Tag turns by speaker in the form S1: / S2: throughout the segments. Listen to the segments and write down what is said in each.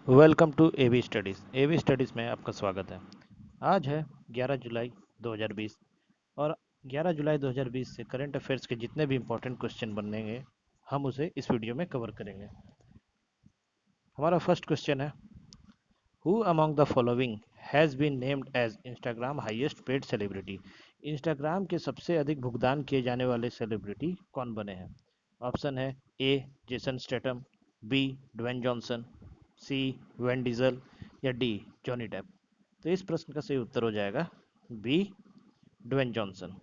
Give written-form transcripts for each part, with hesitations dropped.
S1: Welcome to AV studies. AV studies में आपका स्वागत है। आज है 11 जुलाई 2020 और 11 जुलाई 2020 से करंट अफेयर्स के जितने भी इम्पोर्टेंट क्वेश्चन बनेंगे हम उसे इस वीडियो में कवर करेंगे। हमारा फर्स्ट क्वेश्चन है, who among the following has been named as Instagram highest paid celebrity. Instagram के सबसे अधिक भुगतान किए जाने वाले सेलिब्रिटी कौन बने हैं? ऑप्शन है A Jason Statham, B Dwayne Johnson, C Vin Diesel या डी जॉनी डेप। तो इस प्रश्न का सही उत्तर हो जाएगा बी ड्वेन जॉनसन।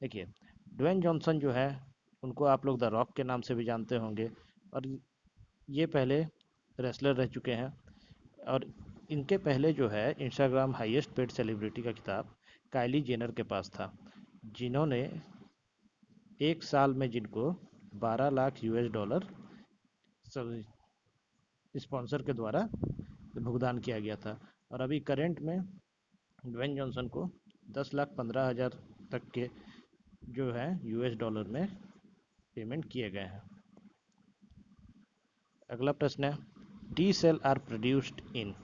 S1: देखिए, ड्वेन जॉनसन जो है उनको आप लोग द रॉक के नाम से भी जानते होंगे और ये पहले रेसलर रह चुके हैं और इनके पहले जो है इंस्टाग्राम हाईएस्ट पेड सेलिब्रिटी का खिताब काइली जेनर के पास था, जिन्होंने एक साल में जिनको 12 लाख यूएस डॉलर स्पॉन्सर के द्वारा भुगतान किया गया था। और अभी करंट में ड्वेन जॉनसन को 10,15,000 तक के जो है यूएस डॉलर में पेमेंट किए गए हैं। अगला प्रश्न है, T cell are produced in.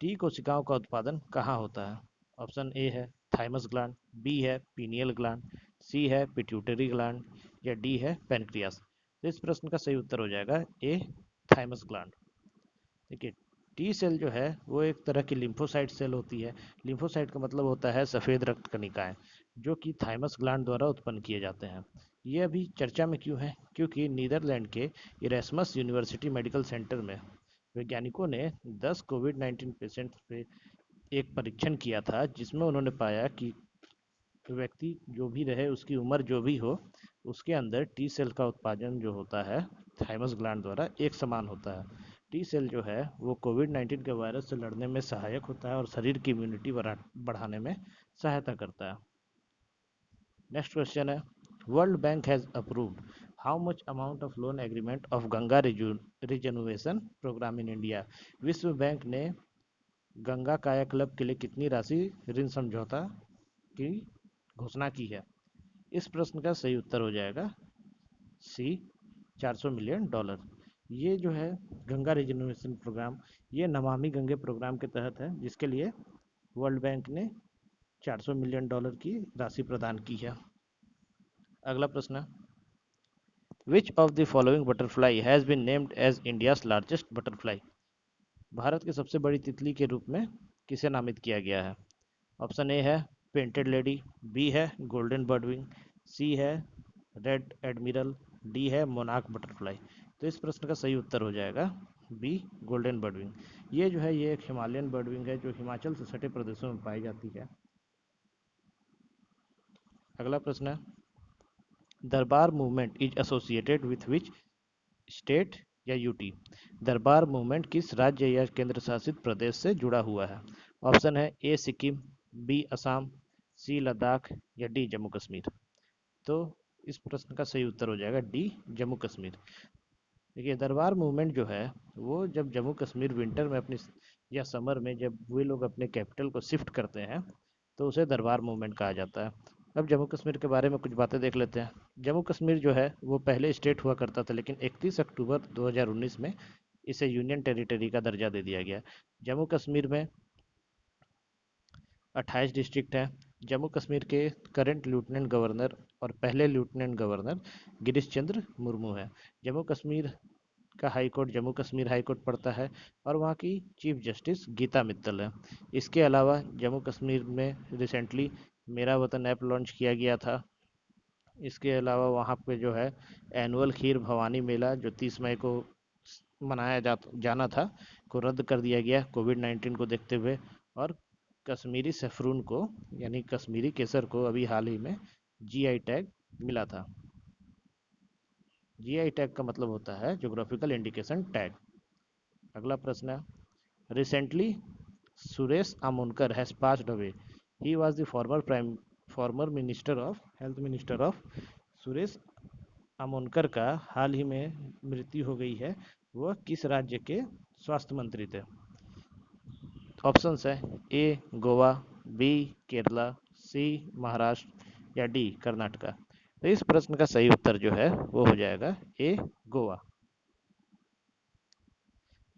S1: T कोशिकाओं का उत्पादन कहाँ होता है? ऑप्शन ए है थाइमस ग्लैंड, बी है पीनियल ग्लैंड, सी है पिट्यूटरी ग्लैंड या डी है पेनक्रियास। तो इस प्रश्न का सही उत्तर हो जाएगा ए थाइमस ग्लैंड। देखिए, टी सेल जो है वो एक तरह की लिम्फोसाइट सेल होती है। लिम्फोसाइट का मतलब होता है सफ़ेद रक्त कणिकाएं, जो कि थाइमस ग्लैंड द्वारा उत्पन्न किए जाते हैं। ये अभी चर्चा में क्यों है? क्योंकि नीदरलैंड के इरेस्मस यूनिवर्सिटी मेडिकल सेंटर में वैज्ञानिकों ने 10 कोविड-19 पेशेंट्स पे एक परीक्षण किया था, जिसमें उन्होंने पाया कि व्यक्ति जो भी रहे, उसकी उम्र जो भी हो, उसके अंदर टी सेल का उत्पादन जो होता है थाइमस ग्लैंड द्वारा एक समान होता है। टी सेल जो है वो कोविड-19 के वायरस से लड़ने में सहायक होता है और शरीर की इम्यूनिटी बढ़ाने में सहायता करता है। नेक्स्ट क्वेश्चन है, World Bank has approved how much amount of loan agreement of Ganga regeneration program in India. विश्व बैंक ने गंगा काया क्लब के लिए कितनी राशि ऋण समझौता की घोषणा की है? इस प्रश्न का सही उत्तर हो जाएगा सी 400 मिलियन डॉलर। ये जो है गंगा रिजनरेशन प्रोग्राम, ये नमामि गंगे प्रोग्राम के तहत है, जिसके लिए वर्ल्ड बैंक ने 400 मिलियन डॉलर की राशि प्रदान की है। अगला प्रश्न है, which of the following butterfly has been named as India's largest butterfly. Bharat की सबसे बड़ी तितली के रूप में किसे नामित किया गया है? ऑप्शन ए है पेंटेड लेडी, बी है गोल्डन बर्डविंग, सी है रेड एडमिरल, डी है मोनार्क बटरफ्लाई। तो इस प्रश्न का सही उत्तर हो जाएगा बी गोल्डन बर्डविंग। ये जो है ये एक हिमालयन बर्डविंग है जो हिमाचल से सटे प्रदेशों में पाई जाती है। अगला प्रश्न है, दरबार movement is associated with which state या यूटी। दरबार मूवमेंट किस राज्य या केंद्र शासित प्रदेश से जुड़ा हुआ है? ऑप्शन है ए सिक्किम, बी असम, सी लद्दाख या डी जम्मू कश्मीर। तो इस प्रश्न का सही उत्तर हो जाएगा डी जम्मू कश्मीर। देखिए, दरबार मूवमेंट जो है वो जब जम्मू कश्मीर विंटर में अपनी या समर में जब वे लोग अपने कैपिटल को शिफ्ट करते हैं तो उसे दरबार मूवमेंट कहा जाता है। अब जम्मू कश्मीर के बारे में कुछ बातें देख लेते हैं। जम्मू कश्मीर जो है वो पहले स्टेट हुआ करता था, लेकिन 31 अक्टूबर 2019 में इसे यूनियन टेरिटरी का दर्जा दे दिया गया। जम्मू कश्मीर में 28 डिस्ट्रिक्ट हैं। जम्मू कश्मीर के करंट लेफ्टिनेंट गवर्नर और पहले लेफ्टिनेंट गवर्नर गिरीश चंद्र मुर्मू हैं। जम्मू कश्मीर का high court Jammu Kashmir high court पड़ता है और वहाँ की चीफ जस्टिस गीता मित्तल है। इसके अलावा जम्मू कश्मीर में रिसेंटली मेरा वतन ऐप लॉन्च किया गया था। इसके अलावा वहाँ पे जो है एनुअल खीर भवानी मेला जो 30 मई को जाना था, को रद्द कर दिया गया कोविड-19 को देखते हुए। और कश्मीरी सैफरून को यानी कश्मीरी केसर को अभी हाल ही में जीआई टैग मिला था। जीआई टैग का मतलब होता है ज्योग्राफिकल इंडिकेशन टैग। अगला प्रश्न है, recently Suresh Amonkar has passed away. He was the former minister of health minister of. Suresh Amonkar का हाल ही में मृत्यु हो गई है। वह किस राज्य के स्वास्थ्य मंत्री थे? ऑप्शंस है ए गोवा, बी केरला, सी महाराष्ट्र या डी कर्नाटका। तो इस प्रश्न का सही उत्तर जो है वो हो जाएगा ए गोवा।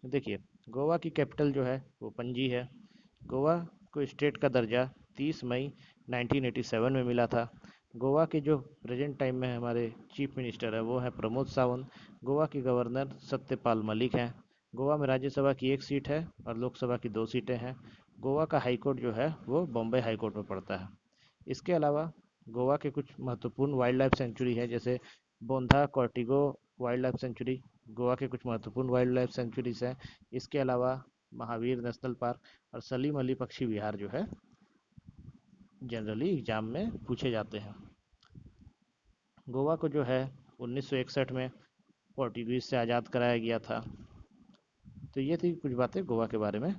S1: देखिए, गोवा की कैपिटल जो है वो पणजी है। गोवा को स्टेट का दर्जा 30 मई 1987 में मिला था। गोवा के जो प्रेजेंट टाइम में हमारे चीफ मिनिस्टर है वो है प्रमोद सावंत। गोवा के गवर्नर सत्यपाल मलिक हैं। गोवा में राज्यसभा की 1 सीट है और लोकसभा की 2 सीटें हैं। गोवा का हाई कोर्ट जो है वो बॉम्बे हाई कोर्ट में पड़ता है। इसके अलावा गोवा के कुछ महत्वपूर्ण वाइल्ड लाइफ सेंचुरी है, जैसे बोंधा कॉर्टिगो वाइल्ड लाइफ सेंचुरी गोवा के कुछ महत्वपूर्ण वाइल्ड लाइफ सेंचुरीज हैं। इसके अलावा महावीर नेशनल पार्क और सलीम अली पक्षी विहार जो है जनरली एग्जाम में पूछे जाते हैं। गोवा को जो है 1961 में पोर्टुगीज से आज़ाद कराया गया था। तो ये थी कुछ बातें गोवा के बारे में।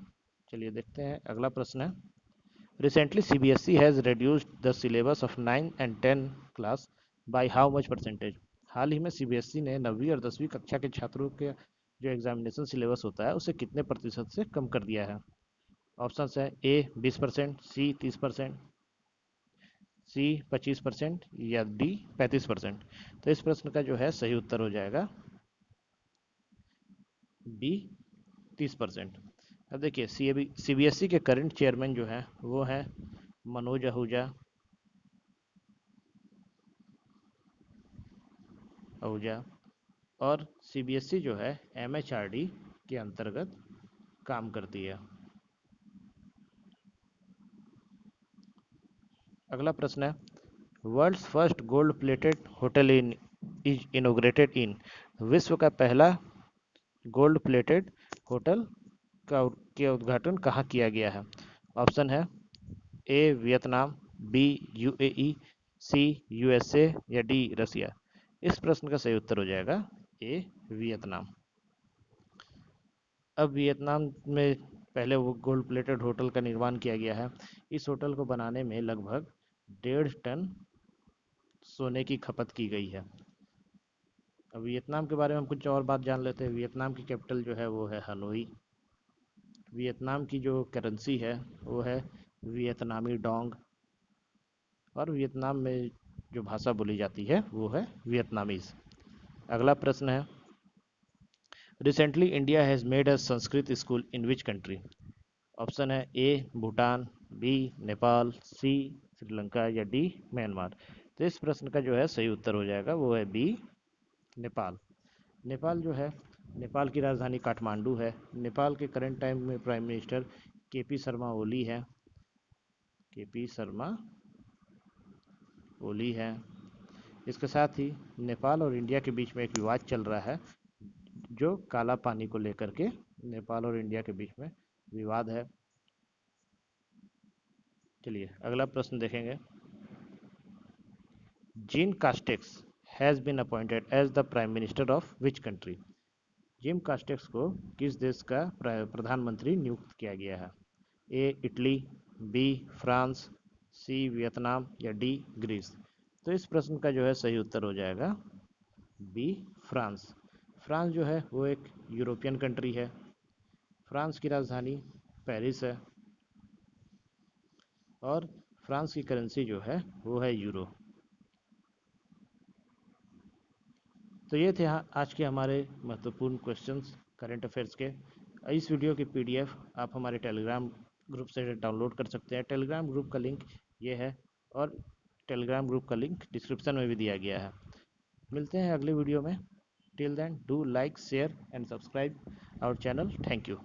S1: चलिए देखते हैं, अगला प्रश्न है, recently CBSE has reduced the syllabus of 9 and 10 class by how much percentage. हाल ही में सीबीएसई ने 9वीं और 10वीं कक्षा के छात्रों के जो एग्जामिनेशन सिलेबस होता है उसे कितने प्रतिशत से कम कर दिया है। ऑप्शन है ए 20%, सी 30%, सी 25% या डी 35%। तो इस प्रश्न का जो है सही उत्तर हो जाएगा बी 30%। अब देखिए, सीबीएसई के करंट चेयरमैन जो है वो है मनोज आहूजा। और सीबीएसई जो है एमएचआरडी के अंतर्गत काम करती है। अगला प्रश्न है, world's first gold plated hotel in is inaugurated in. विश्व का पहला गोल्ड प्लेटेड होटल का के उद्घाटन कहाँ किया गया है। ऑप्शन है A Vietnam, B UAE, C USA या डी रसिया। इस प्रश्न का सही उत्तर हो जाएगा ए वियतनाम। अब वियतनाम में पहले वो गोल्ड प्लेटेड होटल का निर्माण किया गया है। इस होटल को बनाने में लगभग 1.5 टन सोने की खपत की गई है। अब वियतनाम के बारे में हम कुछ और बात जान लेते हैं। वियतनाम की कैपिटल जो है वो है हनोई। वियतनाम की जो करेंसी है वो है वियतनामी डोंग। और वियतनाम में जो भाषा बोली जाती है वो है वियतनामीज। अगला प्रश्न है, recently India has made a Sanskrit school in which country. Option है ए भूटान, बी नेपाल, सी श्रीलंका या डी म्यांमार। तो इस प्रश्न का जो है सही उत्तर हो जाएगा वो है बी नेपाल। नेपाल जो है, नेपाल की राजधानी काठमांडू है। नेपाल के करंट टाइम में prime minister KP Sharma Oli है। केपी शर्मा ओली है। इसके साथ ही नेपाल और इंडिया के बीच में एक विवाद चल रहा है जो काला पानी को लेकर के नेपाल और इंडिया के बीच में विवाद है। चलिए अगला प्रश्न देखेंगे, Jean Castex has been appointed as the prime minister of which country. Jim Castex को किस देश का प्रधानमंत्री नियुक्त किया गया है। A Italy, B France, C Vietnam या डी ग्रीस। तो इस प्रश्न का जो है सही उत्तर हो जाएगा बी फ्रांस। फ्रांस जो है वो एक यूरोपियन कंट्री है। फ्रांस की राजधानी पेरिस है और फ्रांस की करेंसी जो है वो है यूरो। तो ये थे आज के हमारे महत्वपूर्ण क्वेश्चंस करंट अफेयर्स के। इस वीडियो की पीडीएफ आप हमारे टेलीग्राम ग्रुप से डाउनलोड कर सकते हैं। टेलीग्राम ग्रुप का लिंक ये है और टेलीग्राम ग्रुप का लिंक डिस्क्रिप्शन में भी दिया गया है। मिलते हैं अगले वीडियो में। Till then do like share and subscribe our channel. Thank you.